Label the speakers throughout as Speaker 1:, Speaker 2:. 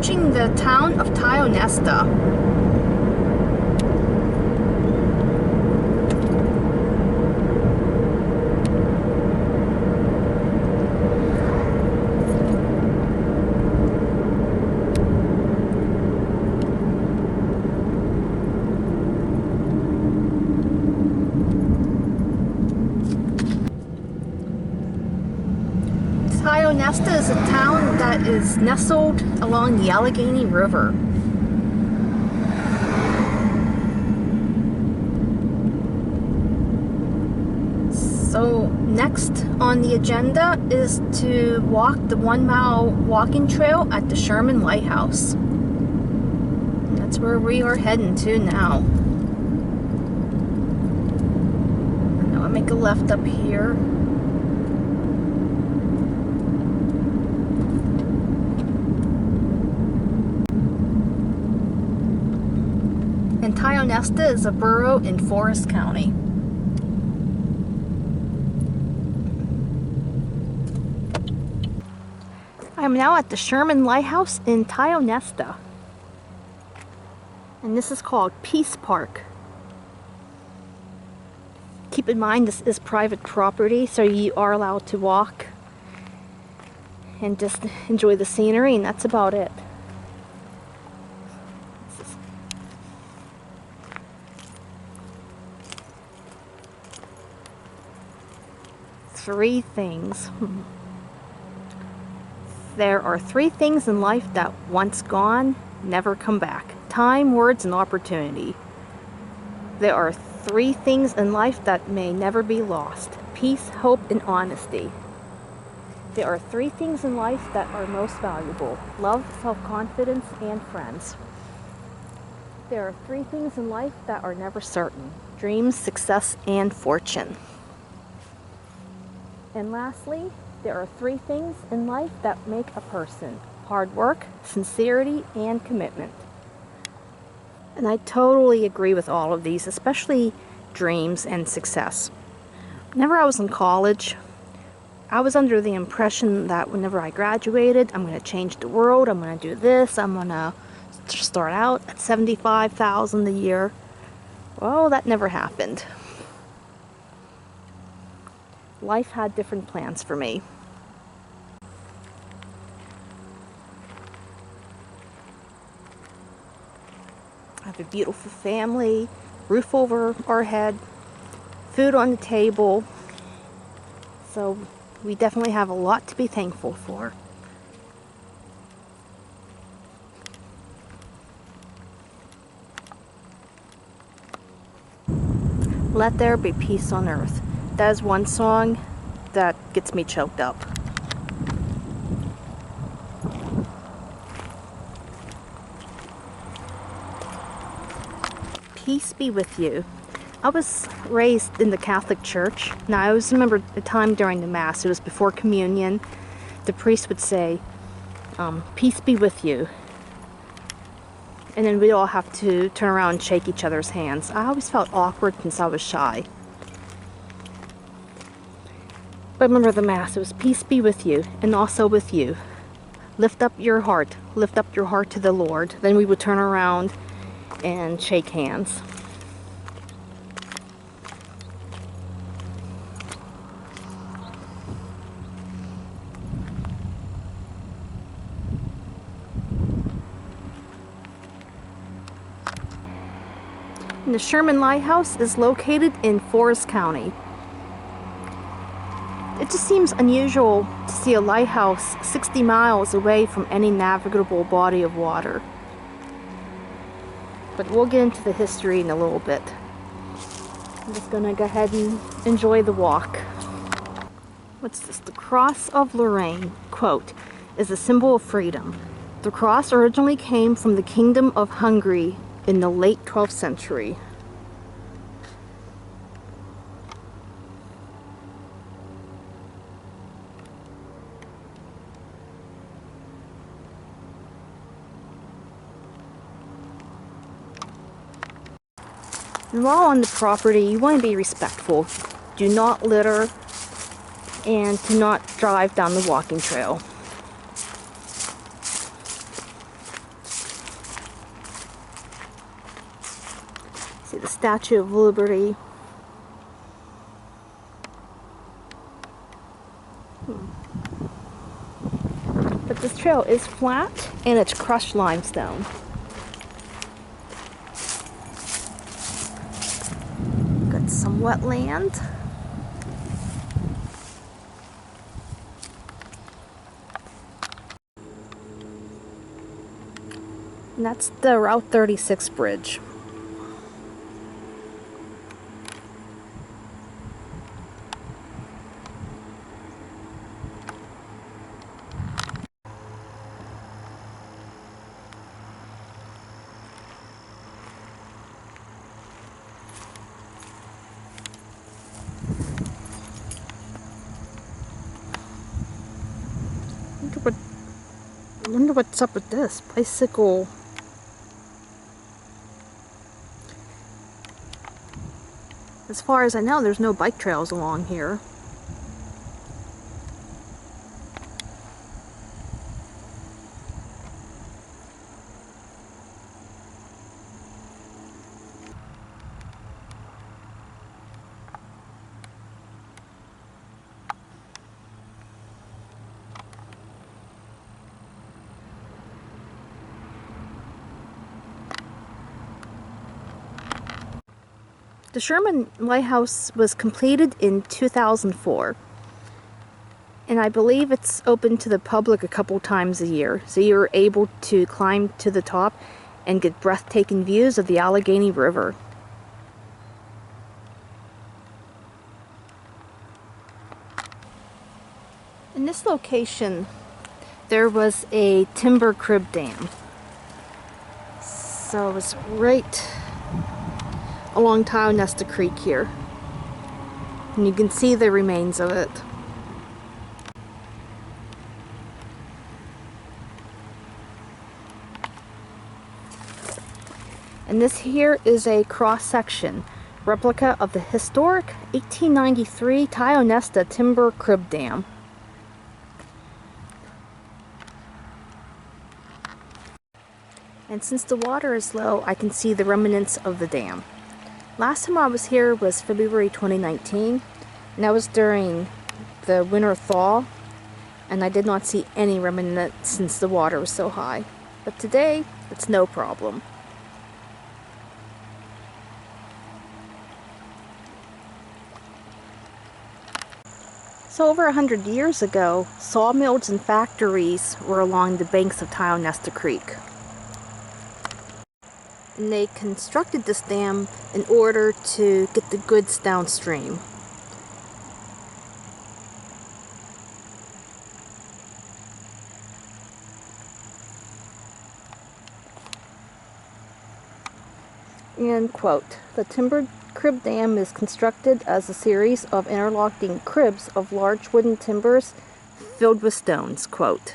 Speaker 1: approaching the town of Tionesta. Tionesta is a town that is nestled along the Allegheny River. So next on the agenda is to walk the 1-mile walking trail at the Sherman Lighthouse. That's where we are heading to now. Now I'll make a left up here. And Tionesta is a borough in Forest County. I am now at the Sherman Lighthouse in Tionesta. And this is called Peace Park. Keep in mind this is private property, so you are allowed to walk and just enjoy the scenery, and that's about it. Three things. There are three things in life that once gone, never come back. Time, words, and opportunity. There are three things in life that may never be lost. Peace, hope, and honesty. There are three things in life that are most valuable. Love, self-confidence, and friends. There are three things in life that are never certain. Dreams, success, and fortune. And lastly, there are three things in life that make a person: hard work, sincerity, and commitment. And I totally agree with all of these, especially dreams and success. Whenever I was in college, I was under the impression that whenever I graduated, I'm going to change the world, I'm going to do this, I'm going to start out at $75,000 a year. Well, that never happened. Life had different plans for me. I have a beautiful family, roof over our head, food on the table. So we definitely have a lot to be thankful for. Let there be peace on earth. That is one song that gets me choked up. Peace be with you. I was raised in the Catholic Church. Now I always remember the time during the Mass, it was before communion, the priest would say, peace be with you. And then we'd all have to turn around and shake each other's hands. I always felt awkward since I was shy. But remember the Mass, it was peace be with you, and also with you. Lift up your heart to the Lord. Then we would turn around and shake hands. And the Sherman Lighthouse is located in Forest County. It just seems unusual to see a lighthouse 60 miles away from any navigable body of water. But we'll get into the history in a little bit. I'm just gonna go ahead and enjoy the walk. What's this? The Cross of Lorraine, quote, is a symbol of freedom. The cross originally came from the Kingdom of Hungary in the late 12th century. And while on the property, you want to be respectful. Do not litter and do not drive down the walking trail. the Statue of Liberty. But this trail is flat and it's crushed limestone. Got some wetland. And that's the Route 36 bridge. I wonder what's up with this bicycle. As far as I know, there's no bike trails along here. The Sherman Lighthouse was completed in 2004, and I believe it's open to the public a couple times a year, so you're able to climb to the top and get breathtaking views of the Allegheny River. In this location, there was a timber crib dam, so it was right along Tionesta Creek here, and you can see the remains of it. And this here is a cross-section replica of the historic 1893 Tionesta timber crib dam. And since the water is low, I can see the remnants of the dam. Last time I was here was February 2019, and that was during the winter thaw, and I did not see any remnants since the water was so high. But today, it's no problem. So over 100 years ago, sawmills and factories were along the banks of Tionesta Creek. And they constructed this dam in order to get the goods downstream. End quote. The timber crib dam is constructed as a series of interlocking cribs of large wooden timbers filled with stones, quote.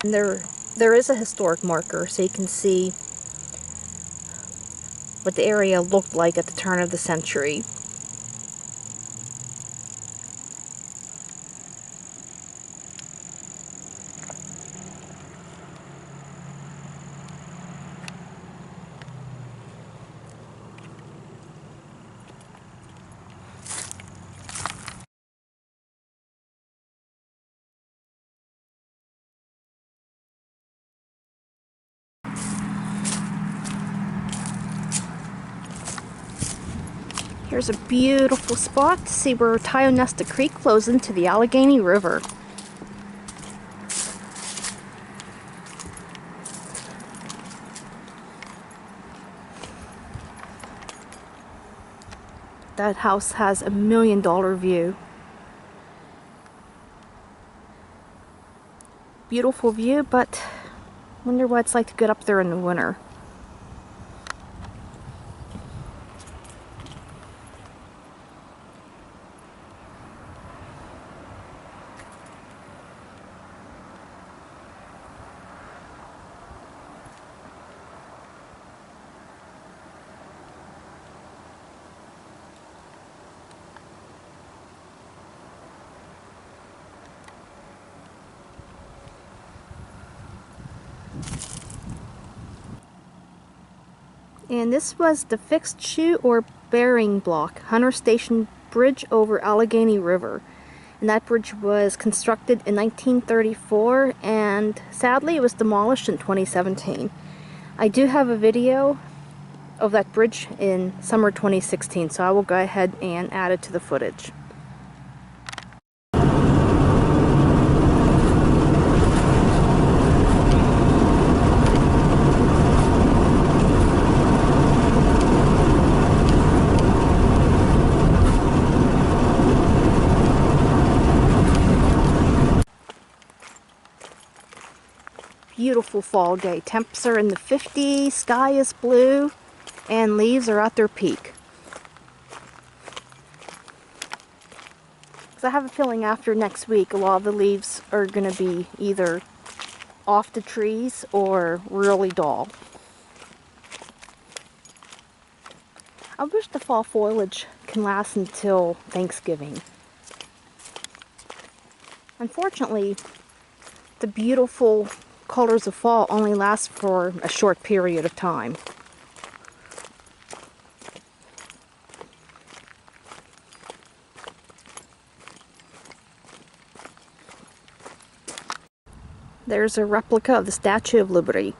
Speaker 1: And there is a historic marker, so you can see what the area looked like at the turn of the century. Here's a beautiful spot to see where Tionesta Creek flows into the Allegheny River. That house has $1 million view. Beautiful view, but I wonder what it's like to get up there in the winter. And this was the fixed shoe or bearing block Hunter Station Bridge over Allegheny River. And that bridge was constructed in 1934, and sadly it was demolished in 2017. I do have a video of that bridge in summer 2016, so I will go ahead and add it to the footage. Beautiful fall day. Temps are in the 50s, sky is blue, and leaves are at their peak. So I have a feeling after next week a lot of the leaves are going to be either off the trees or really dull. I wish the fall foliage can last until Thanksgiving. Unfortunately, the beautiful colors of fall only last for a short period of time. There's a replica of the Statue of Liberty.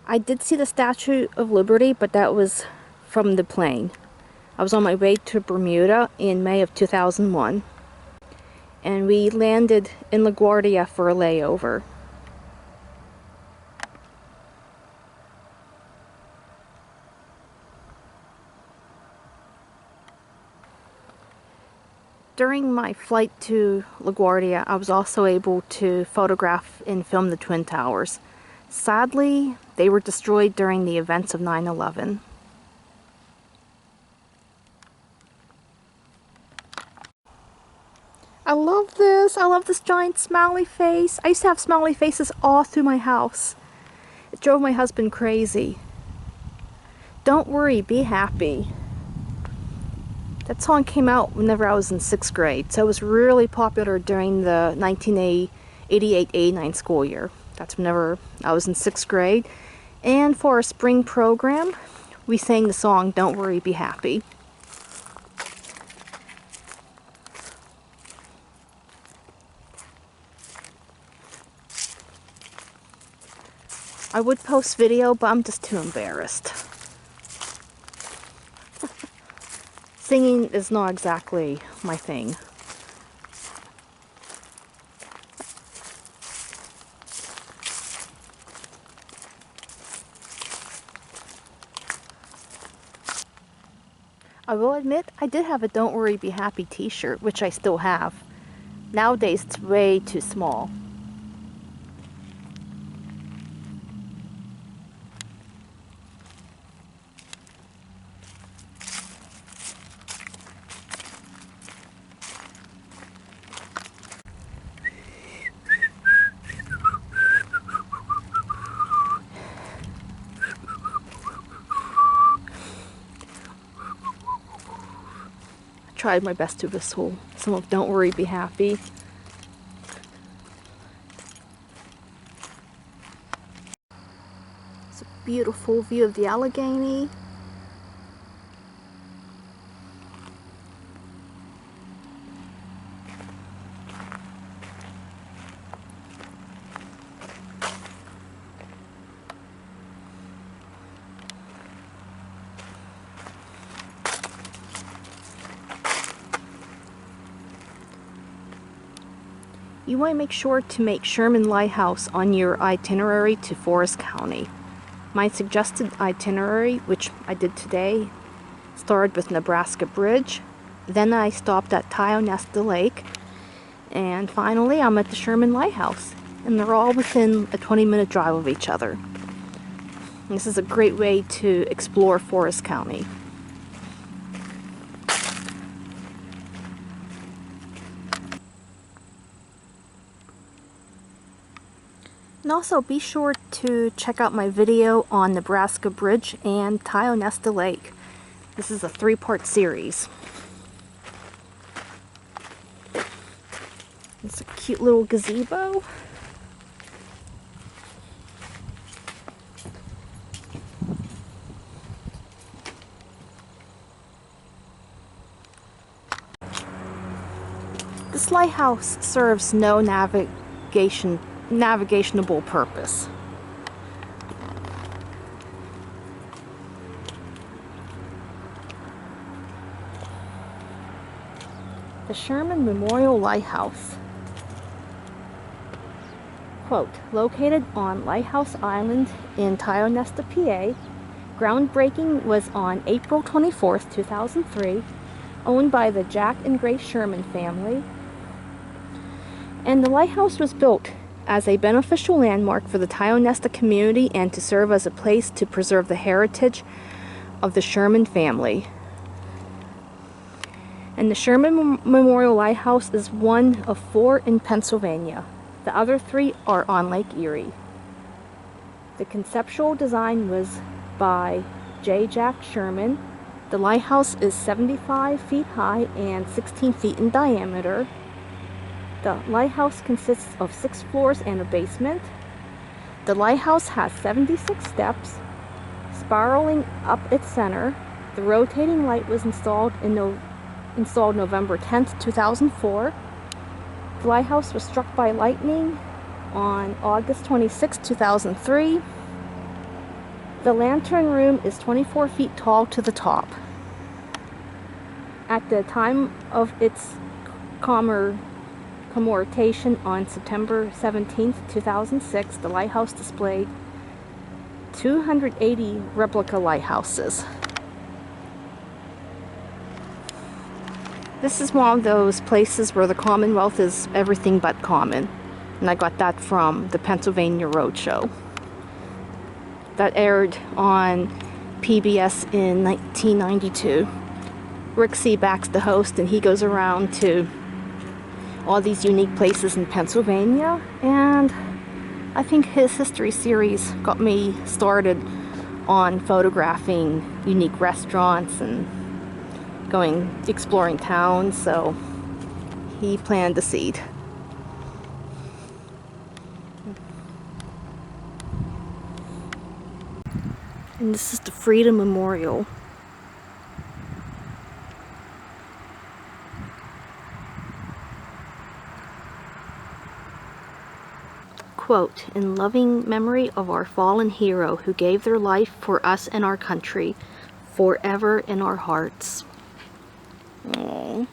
Speaker 1: I did see the Statue of Liberty, but that was from the plane. I was on my way to Bermuda in May of 2001, and we landed in LaGuardia for a layover. During my flight to LaGuardia, I was also able to photograph and film the Twin Towers. Sadly, they were destroyed during the events of 9/11. I love this. I love this giant smiley face. I used to have smiley faces all through my house. It drove my husband crazy. Don't worry, be happy. That song came out whenever I was in 6th grade, so it was really popular during the 1988-89 school year. That's whenever I was in 6th grade. And for our spring program, we sang the song Don't Worry, Be Happy. I would post video, but I'm just too embarrassed. Singing is not exactly my thing. I will admit, I did have a Don't Worry Be Happy t-shirt, which I still have. Nowadays it's way too small. Tried my best to whistle some of Don't Worry, Be Happy. It's a beautiful view of the Allegheny. You want to make sure to make Sherman Lighthouse on your itinerary to Forest County. My suggested itinerary, which I did today, started with Nebraska Bridge, then I stopped at Tionesta Lake, and finally I'm at the Sherman Lighthouse. And they're all within a 20-minute drive of each other. And this is a great way to explore Forest County. And also be sure to check out my video on Nebraska Bridge and Tionesta Lake. This is a 3-part series. It's a cute little gazebo. This lighthouse serves no navigationable purpose. The Sherman Memorial Lighthouse. Quote, located on Lighthouse Island in Tionesta, PA, groundbreaking was on April 24th, 2003, owned by the Jack and Grace Sherman family, and the lighthouse was built as a beneficial landmark for the Tionesta community and to serve as a place to preserve the heritage of the Sherman family. And the Sherman Memorial Lighthouse is one of 4 in Pennsylvania. The other 3 are on Lake Erie. The conceptual design was by J. Jack Sherman. The lighthouse is 75 feet high and 16 feet in diameter. The lighthouse consists of 6 floors and a basement. The lighthouse has 76 steps, spiraling up its center. The rotating light was installed November 10th, 2004. The lighthouse was struck by lightning on August 26, 2003. The lantern room is 24 feet tall to the top. At the time of its commemoration on September 17, 2006, the lighthouse displayed 280 replica lighthouses. This is one of those places where the Commonwealth is everything but common. And I got that from the Pennsylvania Roadshow. That aired on PBS in 1992. Rick Seaback's the host, and he goes around to all these unique places in Pennsylvania. And I think his history series got me started on photographing unique restaurants and exploring towns, so he planted the seed. And this is the Freedom Memorial. Quote, in loving memory of our fallen hero who gave their life for us and our country, forever in our hearts. Aww.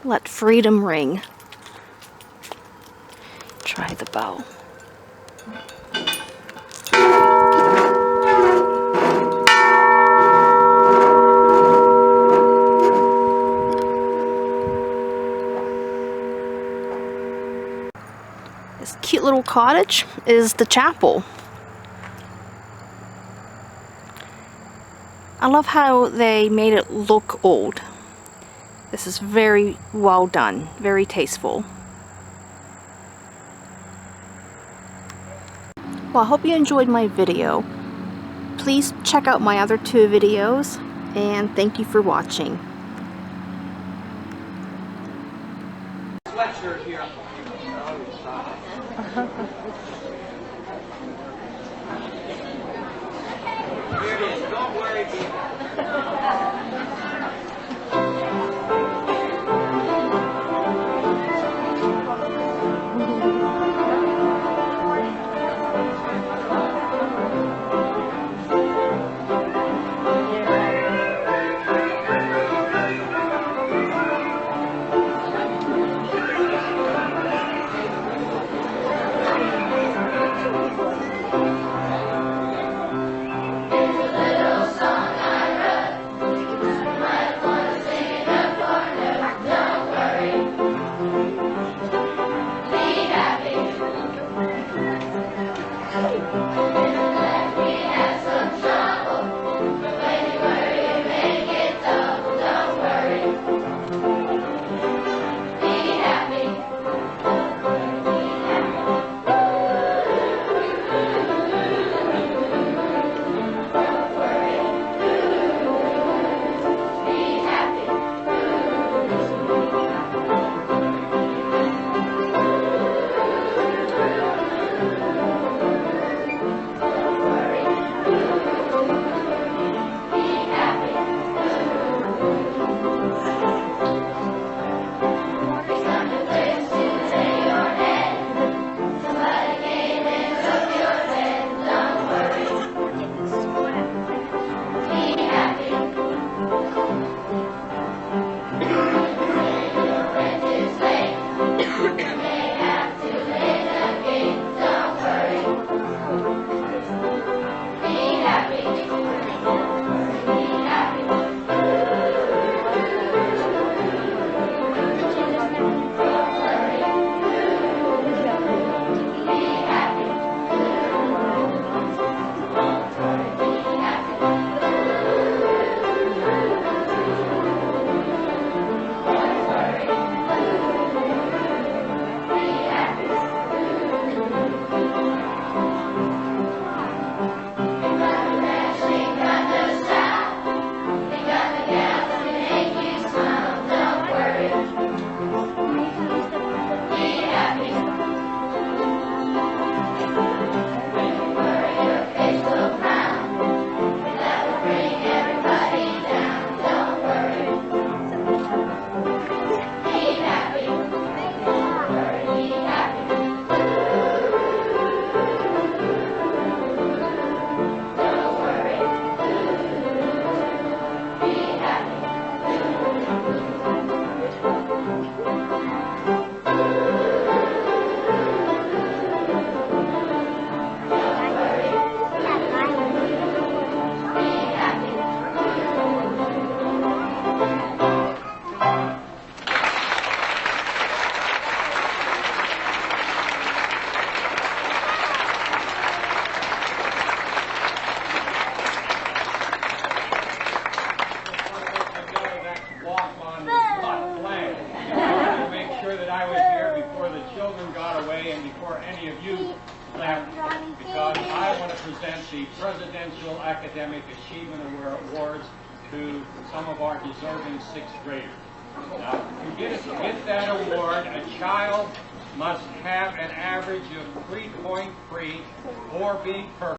Speaker 1: Let freedom ring. Try the bell. This cute little cottage is the chapel. I love how they made it look old. This is very well done, very tasteful. Well, I hope you enjoyed my video. Please check out my other 2 videos, and thank you for watching.
Speaker 2: Sweatshirt here. Here it is. Don't worry,
Speaker 3: many of you left because I want to present the Presidential Academic Achievement Awards to some of our deserving sixth graders. Now, to get that award, a child must have an average of 3.3 for being perfect.